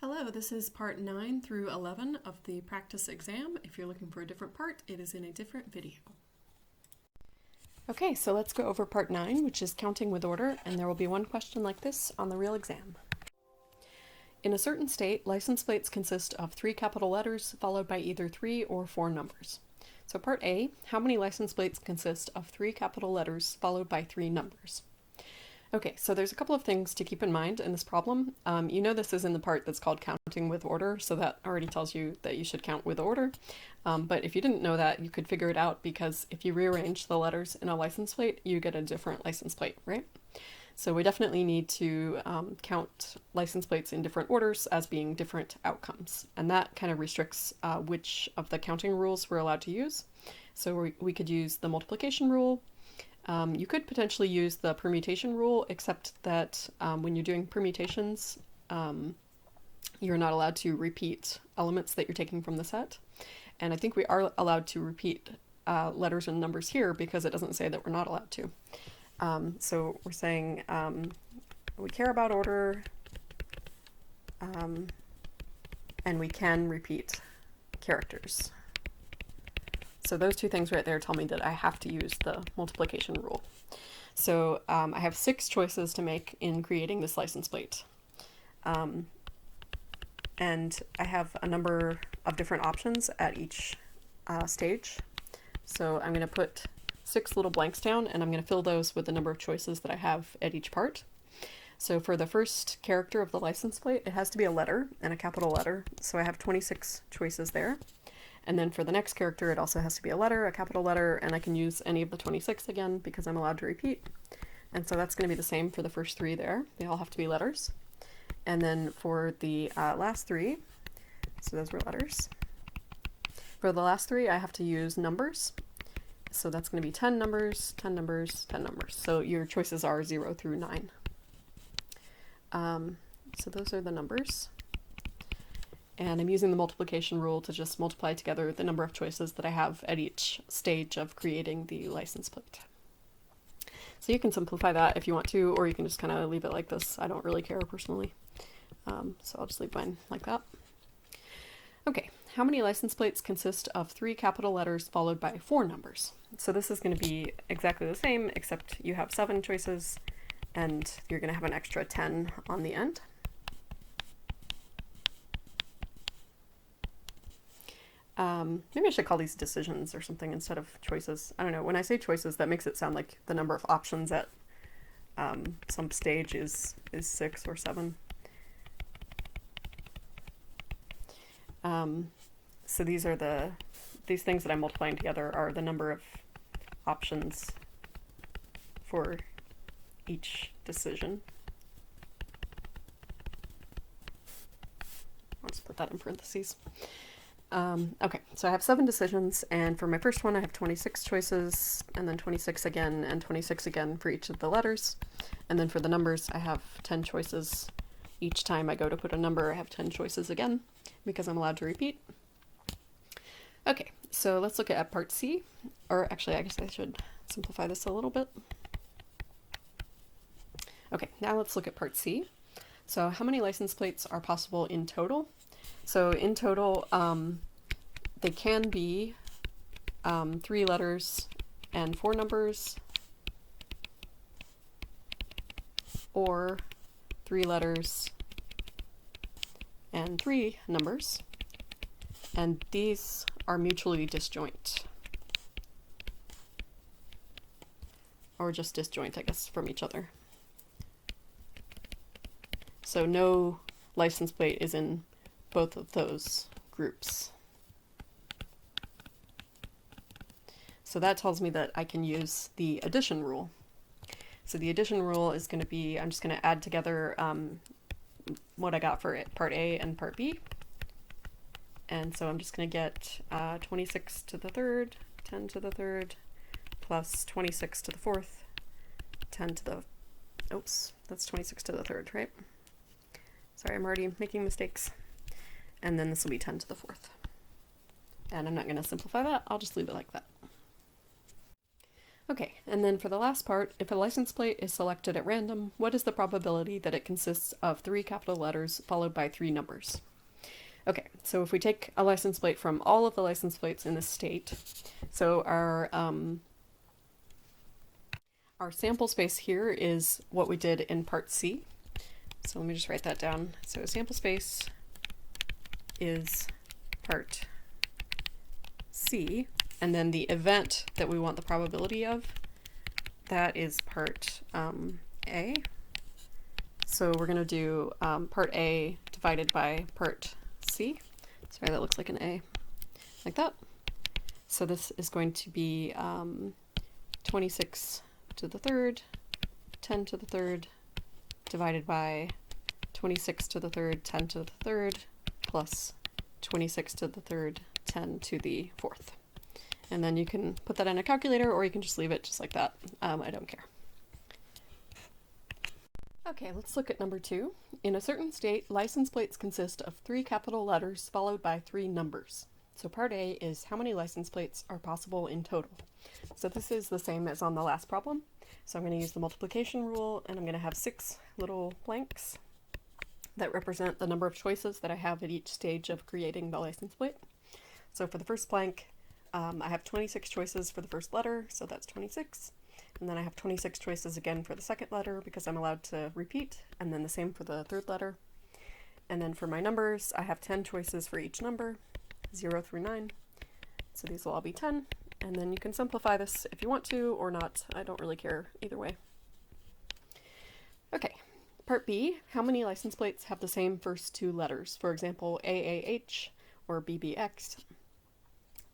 Hello, this is part 9 through 11 of the practice exam. If you're looking for a different part, it is in a different video. Okay, so let's go over part 9, which is counting with order, and there will be one question like this on the real exam. In a certain state, license plates consist of 3 capital letters followed by either 3 or 4 numbers. So part A, how many license plates consist of 3 capital letters followed by 3 numbers? Okay, so there's a couple of things to keep in mind in this problem. You know this is in the part that's called counting with order, so that already tells you that you should count with order. But if you didn't know that, you could figure it out because if you rearrange the letters in a license plate, you get a different license plate, right? So we definitely need to count license plates in different orders as being different outcomes. And that kind of restricts which of the counting rules we're allowed to use. So we could use the multiplication rule. You could potentially use the permutation rule, except that when you're doing permutations, you're not allowed to repeat elements that you're taking from the set. And I think we are allowed to repeat letters and numbers here because it doesn't say that we're not allowed to. So we're saying we care about order, and we can repeat characters. So those two things right there tell me that I have to use the multiplication rule. So I have 6 choices to make in creating this license plate. And I have a number of different options at each stage. So I'm going to put 6 little blanks down, and I'm going to fill those with the number of choices that I have at each part. So for the first character of the license plate, it has to be a letter, and a capital letter. So I have 26 choices there. And then for the next character, it also has to be a letter, a capital letter, and I can use any of the 26 again because I'm allowed to repeat. And so that's going to be the same for the first 3 there. They all have to be letters. And then for the last 3, so those were letters. For the last 3, I have to use numbers. So that's going to be 10 numbers, 10 numbers, 10 numbers. So your choices are 0 through 9. So those are the numbers. And I'm using the multiplication rule to just multiply together the number of choices that I have at each stage of creating the license plate. So you can simplify that if you want to, or you can just kind of leave it like this. I don't really care personally. So I'll just leave mine like that. Okay, how many license plates consist of 3 capital letters followed by 4 numbers? So this is going to be exactly the same, except you have 7 choices, and you're going to have an extra 10 on the end. Maybe I should call these decisions or something instead of choices. I don't know. When I say choices, that makes it sound like the number of options at some stage is 6 or 7. So these things that I'm multiplying together are the number of options for each decision. I'll just put that in parentheses. Okay, so I have 7 decisions, and for my first one I have 26 choices, and then 26 again, and 26 again for each of the letters. And then for the numbers, I have 10 choices. Each time I go to put a number, I have 10 choices again, because I'm allowed to repeat. Okay, so let's look at part C, or actually I guess I should simplify this a little bit. Okay, now let's look at part C. So how many license plates are possible in total? So in total, they can be 3 letters and 4 numbers, or 3 letters and 3 numbers, and these are mutually disjoint, or just disjoint, I guess, from each other. So no license plate is in both of those groups. So that tells me that I can use the addition rule. So the addition rule is going to be, I'm just going to add together what I got for part A and part B. And so I'm just going to get 26 to the 3rd, 10 to the 3rd, plus 26 to the 4th, 10 to the, oops, that's 26 to the 3rd, right? Sorry, I'm already making mistakes. And then this will be 10 to the 4th. And I'm not going to simplify that, I'll just leave it like that. Okay, and then for the last part, if a license plate is selected at random, what is the probability that it consists of 3 capital letters followed by 3 numbers? Okay, so if we take a license plate from all of the license plates in the state, so our sample space here is what we did in part C. So let me just write that down. So sample space is part C, and then the event that we want the probability of, that is part A. So we're going to do part A divided by part C. Sorry, that looks like an A, like that. So this is going to be 26 to the third, 10 to the third, divided by 26 to the third, 10 to the third, plus 26 to the third, 10 to the fourth. And then you can put that in a calculator, or you can just leave it just like that. I don't care. Okay, let's look at number 2. In a certain state, license plates consist of 3 capital letters followed by 3 numbers. So part A is how many license plates are possible in total. So this is the same as on the last problem. So I'm going to use the multiplication rule, and I'm going to have 6 little blanks that represent the number of choices that I have at each stage of creating the license plate. So for the first blank, I have 26 choices for the first letter, so that's 26. And then I have 26 choices again for the second letter because I'm allowed to repeat, and then the same for the third letter. And then for my numbers, I have 10 choices for each number, 0 through 9. So these will all be 10. And then you can simplify this if you want to or not. I don't really care either way. Okay, part B, how many license plates have the same first 2 letters? For example, AAH or BBX.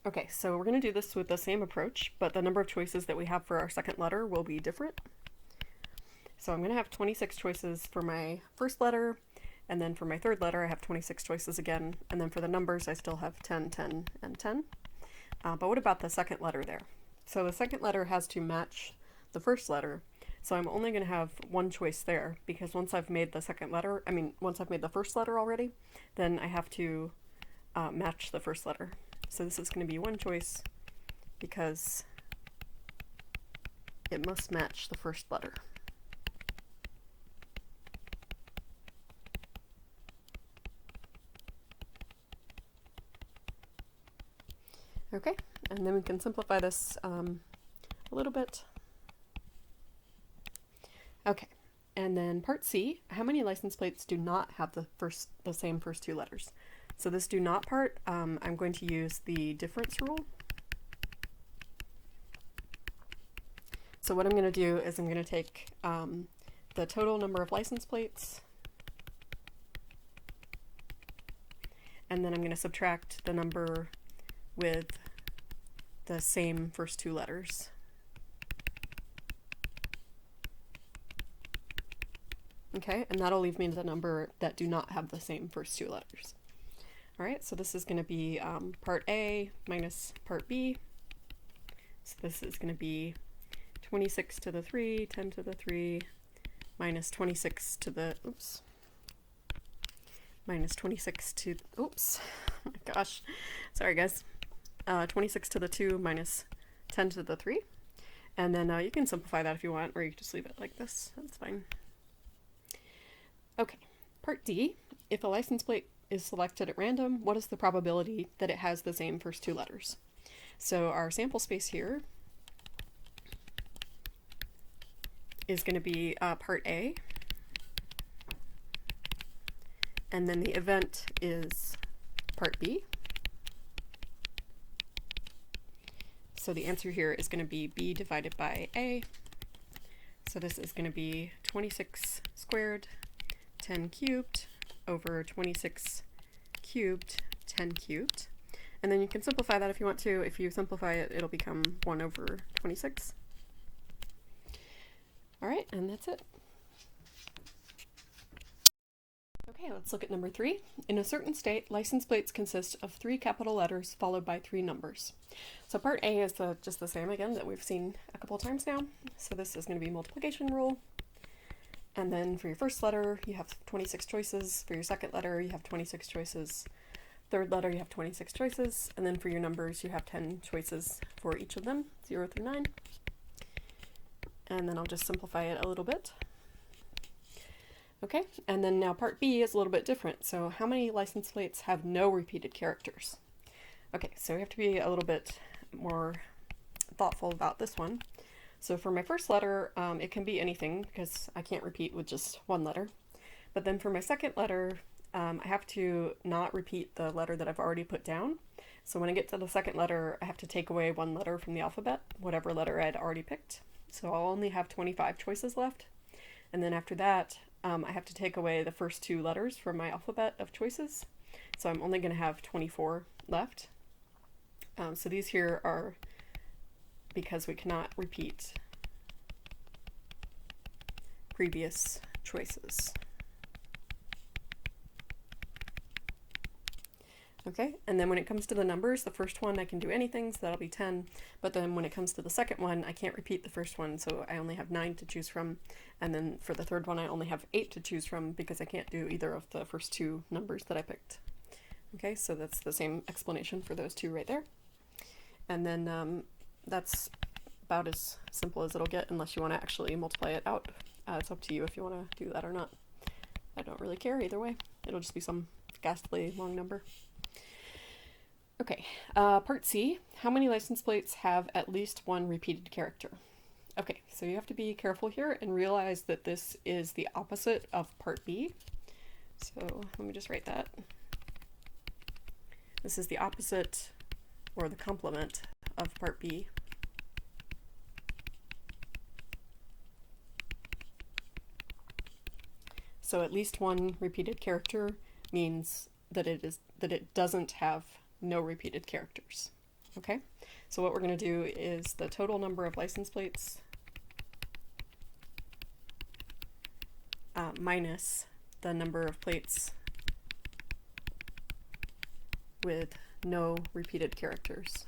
Okay, so we're going to do this with the same approach, but the number of choices that we have for our second letter will be different. So I'm going to have 26 choices for my first letter, and then for my third letter I have 26 choices again, and then for the numbers I still have 10, 10, and 10. But what about the second letter there? So the second letter has to match the first letter, so I'm only going to have one choice there, because once I've made the once I've made the first letter already, then I have to match the first letter. So this is going to be one choice because it must match the first letter. Okay, and then we can simplify this a little bit. Okay, and then part C, how many license plates do not have the same first 2 letters? So this do not part, I'm going to use the difference rule. So what I'm going to do is I'm going to take the total number of license plates, and then I'm going to subtract the number with the same first 2 letters. Okay, and that'll leave me the number that do not have the same first 2 letters. Alright, so this is going to be part A minus part B. So this is going to be 26 to the 3, 10 to the 3, minus 26 to the, minus 26 to, oh my gosh, sorry guys, 26 to the 2 minus 10 to the 3. And then you can simplify that if you want, or you can just leave it like this, that's fine. Okay, part D, if a license plate is selected at random, what is the probability that it has the same first 2 letters? So our sample space here is going to be part A, and then the event is part B. So the answer here is going to be B divided by A. So this is going to be 26 squared, 10 cubed, over 26 cubed, 10 cubed. And then you can simplify that if you want to. If you simplify it, it'll become 1 over 26. Alright, and that's it. Okay, let's look at number 3. In a certain state, license plates consist of 3 capital letters followed by 3 numbers. So part A is just the same again that we've seen a couple times now. So this is going to be multiplication rule. And then for your first letter, you have 26 choices. For your second letter, you have 26 choices. Third letter, you have 26 choices. And then for your numbers, you have 10 choices for each of them, 0 through 9. and then I'll just simplify it a little bit. Okay, and then now part B is a little bit different. So how many license plates have no repeated characters? Okay, so we have to be a little bit more thoughtful about this one. So for my first letter, it can be anything because I can't repeat with just one letter. But then for my second letter, I have to not repeat the letter that I've already put down. So when I get to the second letter, I have to take away one letter from the alphabet, whatever letter I'd already picked. So I'll only have 25 choices left. And then after that, I have to take away the first two letters from my alphabet of choices. So I'm only going to have 24 left. So these here are because we cannot repeat previous choices. Okay, and then when it comes to the numbers, the first one I can do anything, so that'll be 10, but then when it comes to the second one, I can't repeat the first one, so I only have 9 to choose from, and then for the third one, I only have 8 to choose from because I can't do either of the first two numbers that I picked. Okay, so that's the same explanation for those two right there. And then that's about as simple as it'll get unless you want to actually multiply it out. It's up to you if you want to do that or not. I don't really care either way. It'll just be some ghastly long number. Okay, part C, how many license plates have at least one repeated character? Okay, so you have to be careful here and realize that this is the opposite of part B. So let me just write that. This is the opposite or the complement of part B. So at least one repeated character means that it doesn't have no repeated characters. Okay, so what we're going to do is the total number of license plates minus the number of plates with no repeated characters.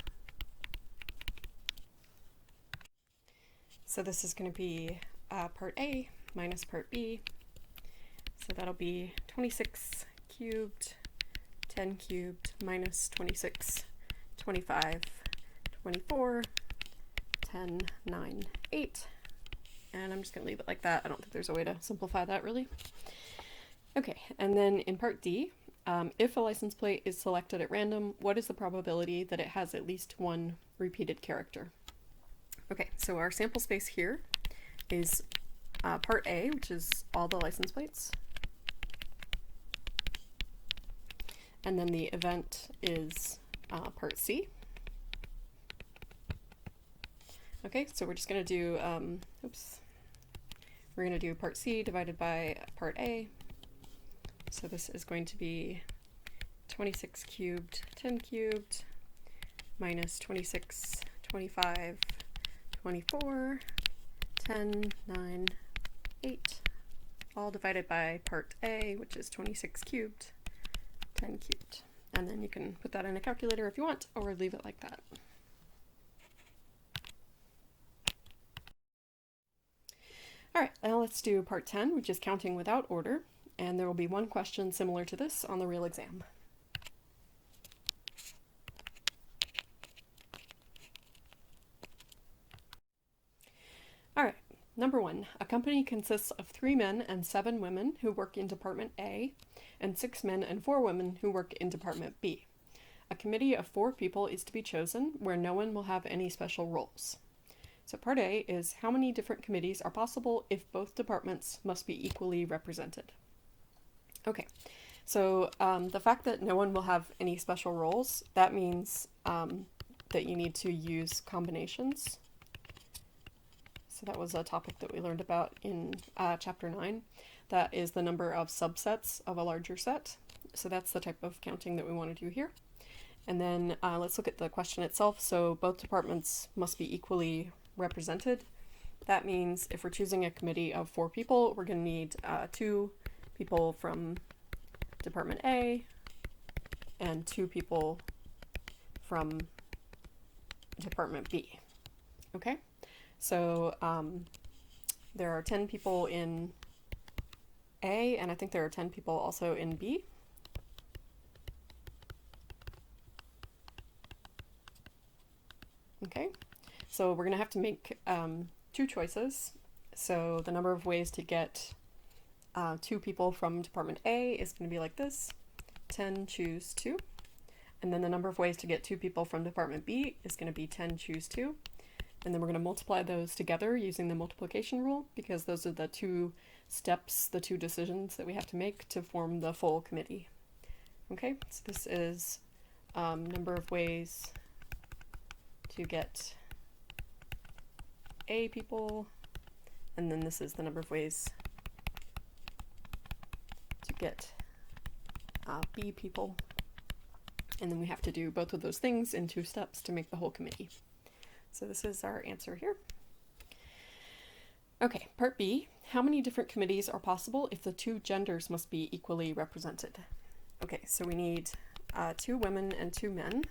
So this is going to be part A minus part B. So that'll be 26 cubed 10 cubed minus 26, 25, 24, 10, 9, 8. And I'm just going to leave it like that. I don't think there's a way to simplify that really. Okay, and then in part D, if a license plate is selected at random, what is the probability that it has at least one repeated character? Okay, so our sample space here is part A, which is all the license plates. And then the event is part C. Okay, so we're just going to do, we're going to do part C divided by part A. So this is going to be 26 cubed, 10 cubed, minus 26, 25, 24, 10, 9, 8, all divided by part A, which is 26 cubed, 10 cubed. And then you can put that in a calculator if you want, or leave it like that. All right, now let's do part 10, which is counting without order, and there will be one question similar to this on the real exam. All right, number 1, a company consists of 3 men and 7 women who work in Department A, and 6 men and 4 women who work in Department B. A committee of 4 people is to be chosen where no one will have any special roles. So part A is how many different committees are possible if both departments must be equally represented. Okay, so the fact that no one will have any special roles, that means that you need to use combinations. So that was a topic that we learned about in chapter 9. That is the number of subsets of a larger set. So that's the type of counting that we want to do here. And then let's look at the question itself. So both departments must be equally represented. That means if we're choosing a committee of 4 people, we're going to need 2 people from Department A and 2 people from Department B. Okay, so there are 10 people in A, and I think there are 10 people also in B. Okay, so we're going to have to make two choices. So the number of ways to get 2 people from department A is going to be like this, 10, choose 2. And then the number of ways to get 2 people from department B is going to be 10, choose 2. And then we're going to multiply those together using the multiplication rule, because those are the 2 steps, the 2 decisions that we have to make to form the full committee. Okay, so this is number of ways to get A people, and then this is the number of ways to get B people. And then we have to do both of those things in 2 steps to make the whole committee. So this is our answer here. Okay, part B. How many different committees are possible if the 2 genders must be equally represented? Okay, so we need 2 women and 2 men.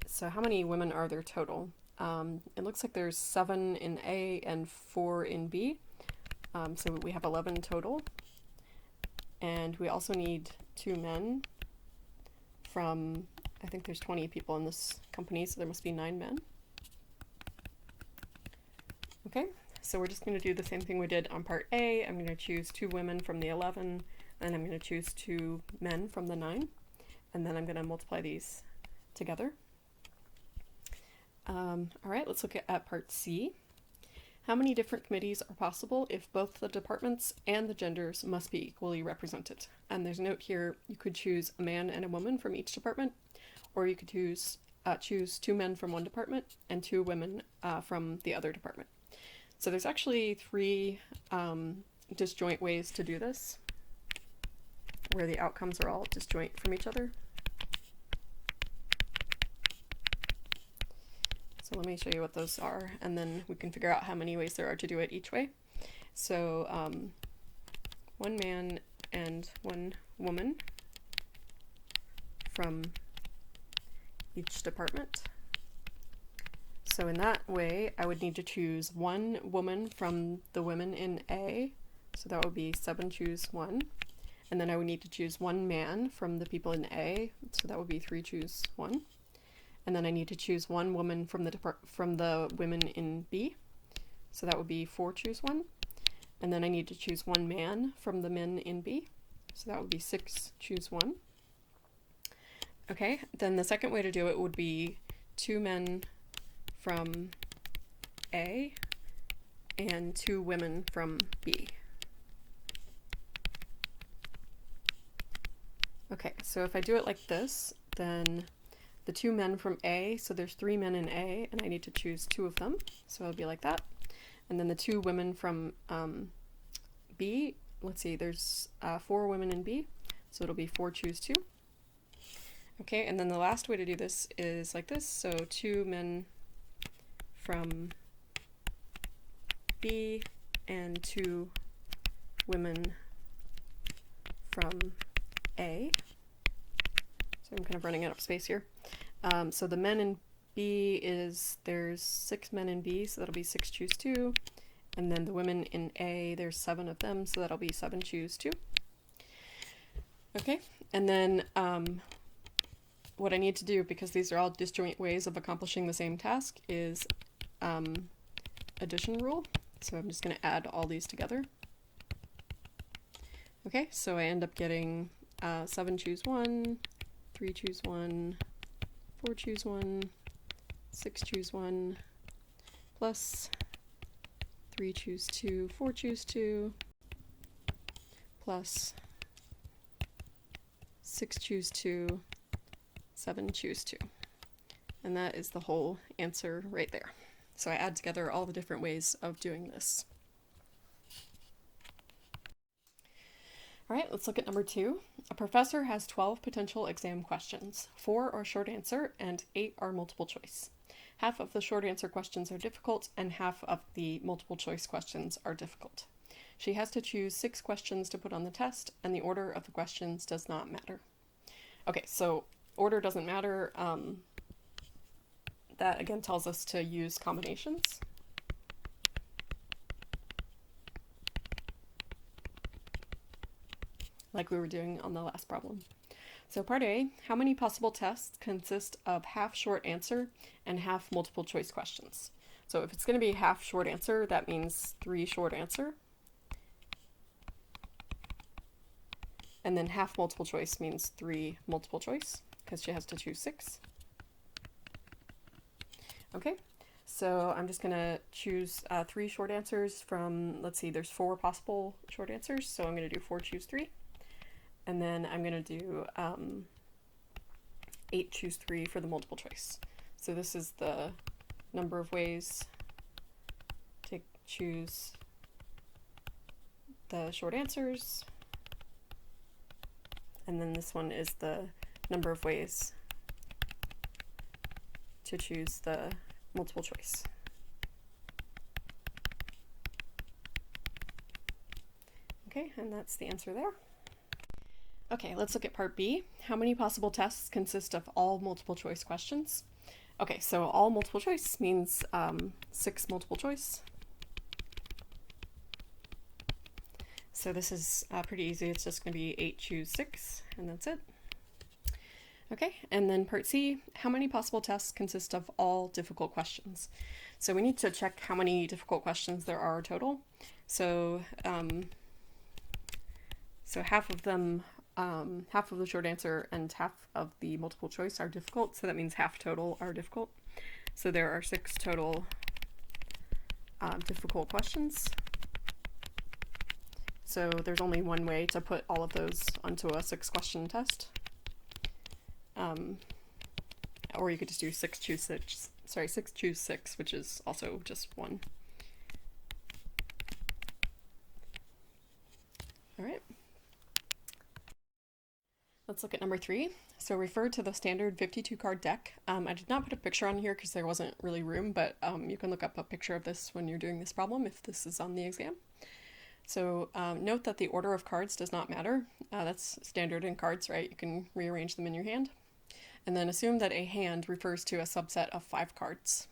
So how many women are there total? It looks like there's 7 in A and 4 in B. So we have 11 total. And we also need 2 men from, I think there's 20 people in this company, so there must be 9 men. Okay, so we're just going to do the same thing we did on part A. I'm going to choose 2 women from the 11, and I'm going to choose 2 men from the 9, and then I'm going to multiply these together. All right, let's look at part C. How many different committees are possible if both the departments and the genders must be equally represented? And there's a note here, you could choose a man and a woman from each department, or you could choose 2 men from one department and 2 women from the other department. So there's actually 3 disjoint ways to do this, where the outcomes are all disjoint from each other. So let me show you what those are, and then we can figure out how many ways there are to do it each way. So 1 man and 1 woman from each department. So in that way, I would need to choose 1 woman from the women in A, so that would be 7, choose 1. And then I would need to choose 1 man from the people in A, so that would be 3, choose 1. And then I need to choose 1 woman from the women in B, so that would be 4, choose 1. And then I need to choose 1 man from the men in B, so that would be 6, choose 1. Okay, then the second way to do it would be 2 men from A and 2 women from B. Okay, so if I do it like this, then the 2 men from A, so there's 3 men in A, and I need to choose 2 of them, so it'll be like that. And then the 2 women from B, let's see, there's 4 women in B, so it'll be 4, choose 2. Okay, and then the last way to do this is like this, so 2 men from B and 2 women from A. So I'm kind of running out of space here. So the men in B there's 6 men in B, so that'll be 6, choose 2. And then the women in A, there's 7 of them, so that'll be 7, choose 2. Okay, and then what I need to do, because these are all disjoint ways of accomplishing the same task, is addition rule. So I'm just going to add all these together. Okay, so I end up getting 7, choose 1, 3, choose 1, 4, choose 1, 6, choose 1, plus 3, choose 2, 4, choose 2, plus 6, choose 2, 7, choose 2. And that is the whole answer right there. So I add together all the different ways of doing this. All right, let's look at number 2. A professor has 12 potential exam questions. 4 are short answer and 8 are multiple choice. Half of the short answer questions are difficult and half of the multiple choice questions are difficult. She has to choose 6 questions to put on the test, and the order of the questions does not matter. Okay, so order doesn't matter. That again tells us to use combinations. Like we were doing on the last problem. So part A, how many possible tests consist of half short answer and half multiple choice questions? So if it's going to be half short answer, that means 3 short answer. And then half multiple choice means 3 multiple choice, because she has to choose 6. Okay, so I'm just going to choose 3 short answers from, let's see, there's 4 possible short answers, so I'm going to do 4 choose 3. And then I'm going to do 8 choose 3 for the multiple choice. So this is the number of ways to choose the short answers. And then this one is the number of ways to choose the multiple choice. Okay, and that's the answer there. Okay, let's look at part B. How many possible tests consist of all multiple choice questions? Okay, so all multiple choice means 6 multiple choice. So this is pretty easy. It's just going to be 8 choose 6, and that's it. Okay, and then part C, how many possible tests consist of all difficult questions? So we need to check how many difficult questions there are total. So, half of them, half of the short answer and half of the multiple choice are difficult, so that means half total are difficult. So there are 6 total difficult questions. So there's only one way to put all of those onto a 6-question test. Or you could just do 6 choose 6, 6 choose 6, which is also just 1. All right. Let's look at number 3. So refer to the standard 52 card deck. I did not put a picture on here because there wasn't really room, but you can look up a picture of this when you're doing this problem if this is on the exam. So note that the order of cards does not matter. That's standard in cards, right? You can rearrange them in your hand. And then assume that a hand refers to a subset of 5 cards.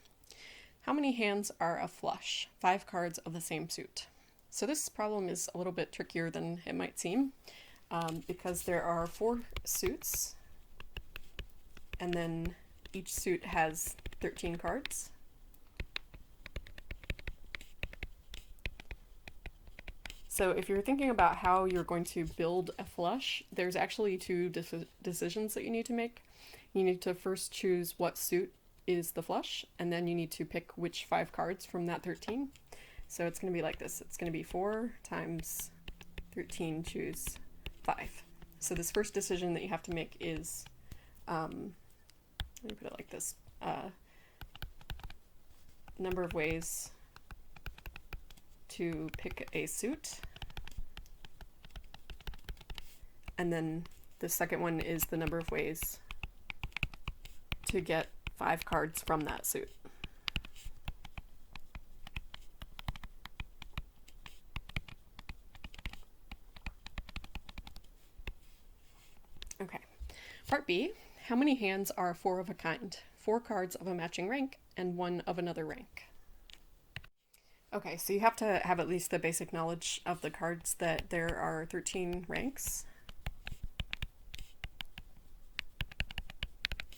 How many hands are a flush? 5 cards of the same suit. So this problem is a little bit trickier than it might seem because there are 4 suits and then each suit has 13 cards. So if you're thinking about how you're going to build a flush, there's actually 2 decisions that you need to make. You need to first choose what suit is the flush, and then you need to pick which 5 cards from that 13. So it's going to be like this. It's going to be 4 times 13 choose 5. So this first decision that you have to make is, let me put it like this, number of ways to pick a suit. And then the second one is the number of ways to get 5 cards from that suit. Okay, part B, how many hands are 4 of a kind? 4 cards of a matching rank and 1 of another rank. Okay, so you have to have at least the basic knowledge of the cards that there are 13 ranks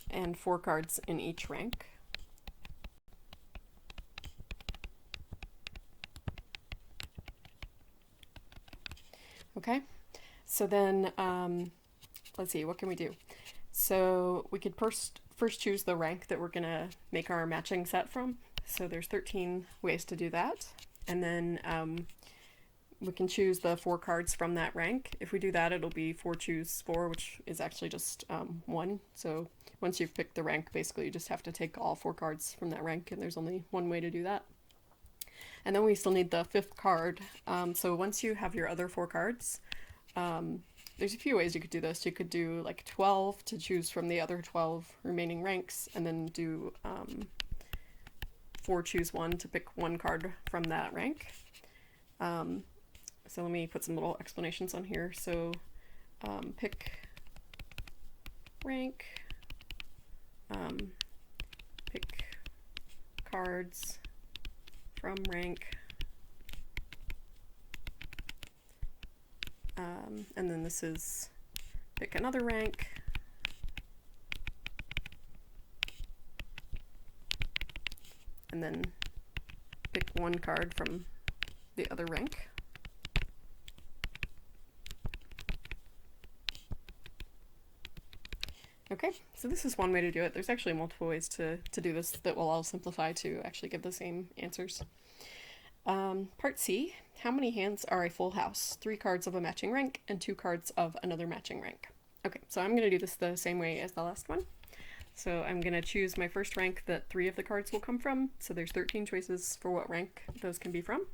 and 4 cards in each rank. Okay, so then let's see, what can we do? So we could first choose the rank that we're gonna make our matching set from. So there's 13 ways to do that. And then we can choose the 4 cards from that rank. If we do that, it'll be 4 choose 4, which is actually just 1. So once you've picked the rank, basically you just have to take all 4 cards from that rank, and there's only one way to do that. And then we still need the 5th card. So once you have your other 4 cards, there's a few ways you could do this. You could do like 12 to choose from the other 12 remaining ranks, and then do 4 choose 1 to pick 1 card from that rank. So let me put some little explanations on here. So pick rank, pick cards from rank, and then this is pick another rank, and then pick one card from the other rank. Okay, so this is one way to do it. There's actually multiple ways to do this that will all simplify to actually give the same answers. Part C, how many hands are a full house? 3 cards of a matching rank and 2 cards of another matching rank. Okay, so I'm going to do this the same way as the last one. So I'm going to choose my first rank that 3 of the cards will come from. So there's 13 choices for what rank those can be from.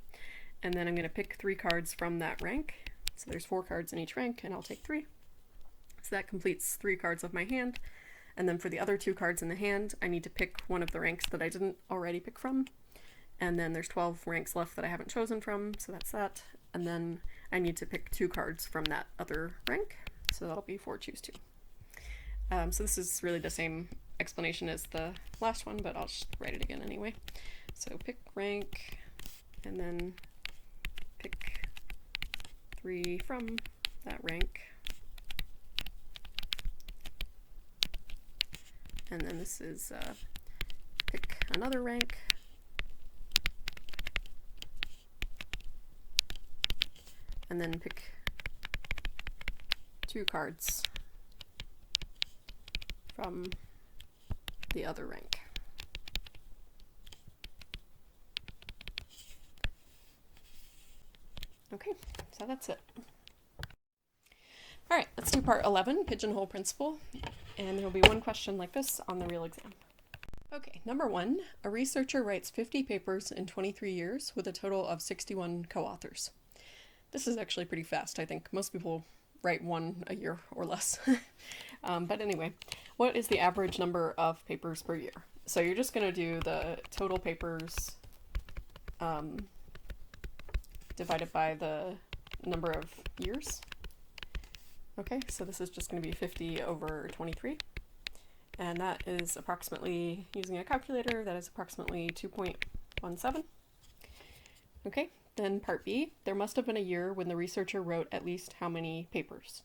And then I'm going to pick 3 cards from that rank. So there's 4 cards in each rank, and I'll take 3. So that completes 3 cards of my hand. And then for the other 2 cards in the hand, I need to pick one of the ranks that I didn't already pick from. And then there's 12 ranks left that I haven't chosen from, so that's that. And then I need to pick 2 cards from that other rank, so that'll be 4 choose 2. So this is really the same explanation as the last one, but I'll just write it again anyway. So pick rank, and then pick 3 from that rank. And then this is pick another rank. And then pick 2 cards from the other rank. Okay, so that's it. All right, let's do part 11, Pigeonhole Principle, and there will be one question like this on the real exam. Okay, number 1, a researcher writes 50 papers in 23 years with a total of 61 co-authors. This is actually pretty fast, I think. Most people write 1 a year or less. But anyway, what is the average number of papers per year? So you're just going to do the total papers divided by the number of years. Okay, so this is just going to be 50 over 23. And that is approximately, using a calculator, that is approximately 2.17. Okay. Then part B, there must have been a year when the researcher wrote at least how many papers.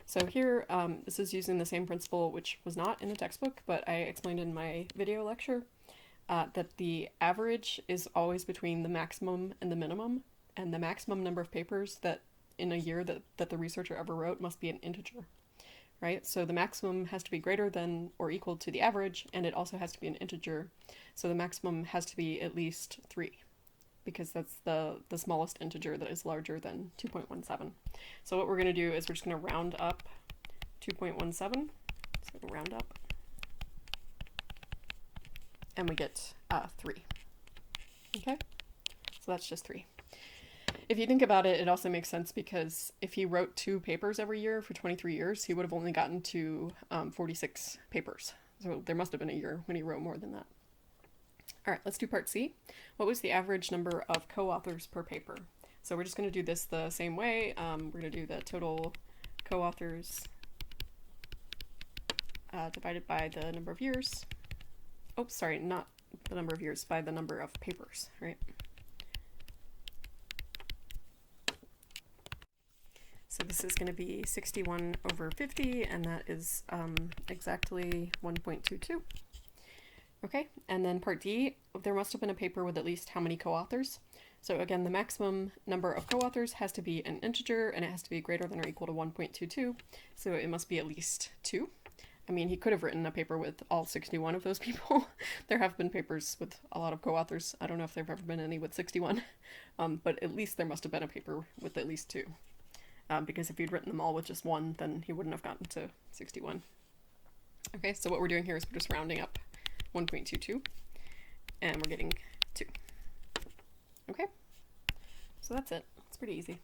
So here, this is using the same principle, which was not in the textbook, but I explained in my video lecture, that the average is always between the maximum and the minimum, and the maximum number of papers that in a year that the researcher ever wrote must be an integer, right? So the maximum has to be greater than or equal to the average, and it also has to be an integer. So the maximum has to be at least 3. Because that's the smallest integer that is larger than 2.17. So what we're going to do is we're just going to round up 2.17, so we'll round up, and we get 3. Okay, so that's just 3. If you think about it, it also makes sense because if he wrote 2 papers every year for 23 years, he would have only gotten to 46 papers. So there must have been a year when he wrote more than that. All right, let's do part C. What was the average number of co-authors per paper? So we're just going to do this the same way. We're going to do the total co-authors divided by the number of years. Oh, sorry, not the number of years, by the number of papers, right? So this is going to be 61 over 50, and that is exactly 1.22. Okay, and then part D, there must have been a paper with at least how many co-authors? So again, the maximum number of co-authors has to be an integer, and it has to be greater than or equal to 1.22, so it must be at least 2. I mean, he could have written a paper with all 61 of those people. There have been papers with a lot of co-authors. I don't know if there have ever been any with 61, but at least there must have been a paper with at least 2. Because if he'd written them all with just 1, then he wouldn't have gotten to 61. Okay, so what we're doing here is we're just rounding up 1.22, and we're getting 2. Okay, so that's it. It's pretty easy.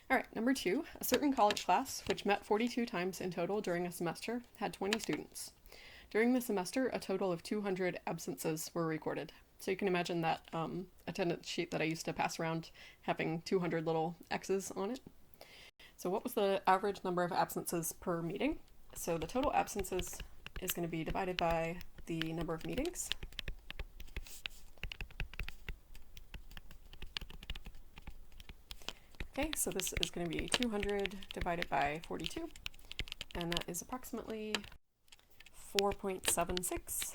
All right, number 2, a certain college class, which met 42 times in total during a semester, had 20 students. During the semester, a total of 200 absences were recorded. So you can imagine that attendance sheet that I used to pass around having 200 little X's on it. So what was the average number of absences per meeting? So the total absences is going to be divided by the number of meetings. Okay, so this is going to be 200 divided by 42, and that is approximately 4.76.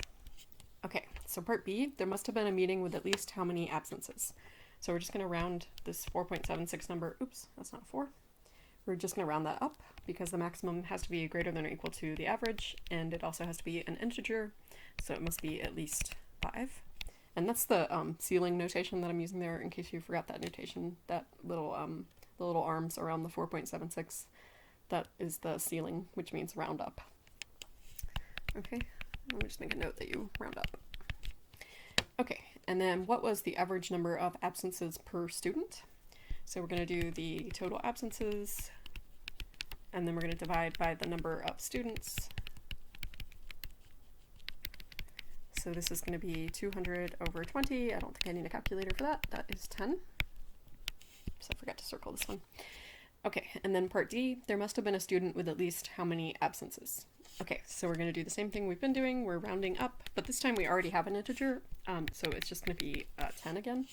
Okay, so part B, there must have been a meeting with at least how many absences? So we're just going to round this 4.76 number, oops, that's not 4. We're just going to round that up because the maximum has to be greater than or equal to the average, and it also has to be an integer, so it must be at least 5. And that's the ceiling notation that I'm using there, in case you forgot that notation, that little the little arms around the 4.76. That is the ceiling, which means round up. Okay, let me just make a note that you round up. Okay, and then what was the average number of absences per student? So we're going to do the total absences, and then we're going to divide by the number of students. So this is going to be 200 over 20. I don't think I need a calculator for that. That is 10. So I forgot to circle this one. Okay, and then part D, there must have been a student with at least how many absences? Okay, so we're going to do the same thing we've been doing. We're rounding up, but this time we already have an integer, so it's just going to be 10 again.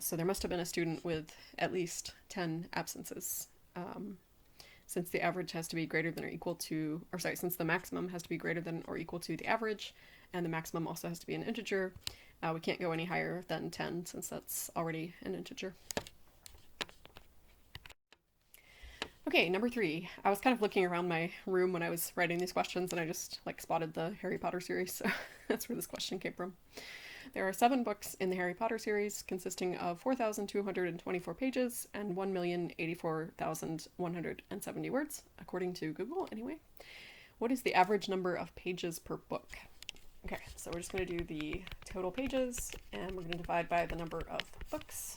So there must have been a student with at least 10 absences. Since the average has to be greater than or equal to, or sorry, since the maximum has to be greater than or equal to the average, and the maximum also has to be an integer, we can't go any higher than 10 since that's already an integer. Okay, number 3. I was kind of looking around my room when I was writing these questions, and I just spotted the Harry Potter series, so that's where this question came from. There are 7 books in the Harry Potter series, consisting of 4,224 pages and 1,084,170 words, according to Google anyway. What is the average number of pages per book? Okay, so we're just going to do the total pages, and we're going to divide by the number of books.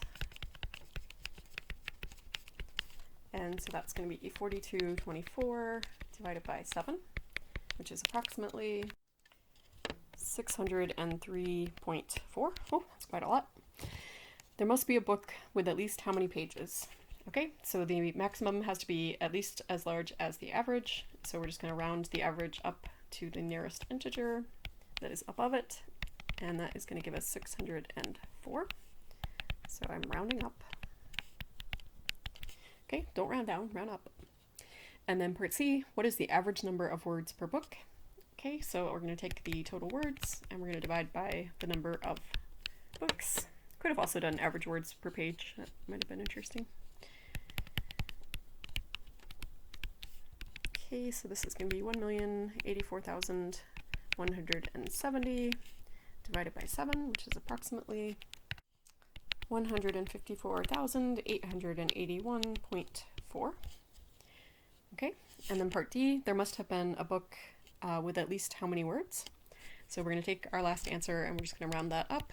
And so that's going to be 4224 divided by 7, which is approximately 603.4. Oh, that's quite a lot. There must be a book with at least how many pages? Okay, so the maximum has to be at least as large as the average. So we're just going to round the average up to the nearest integer that is above it, and that is going to give us 604. So I'm rounding up. Okay, don't round down, round up. And then part C, what is the average number of words per book? Okay, so we're going to take the total words, and we're going to divide by the number of books. Could have also done average words per page. That might have been interesting. Okay, so this is going to be 1,084,170 divided by 7, which is approximately 154,881.4. Okay, and then part D, there must have been a book with at least how many words? So we're going to take our last answer and we're just going to round that up,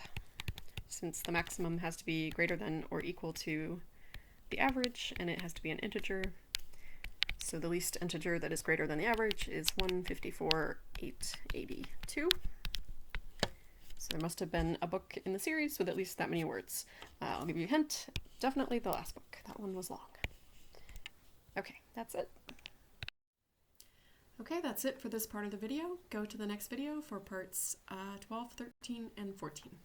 since the maximum has to be greater than or equal to the average, and it has to be an integer. So the least integer that is greater than the average is 154,882. So there must have been a book in the series with at least that many words. I'll give you a hint. Definitely the last book. That one was long. Okay, that's it. Okay, that's it for this part of the video. Go to the next video for parts 12, 13, and 14.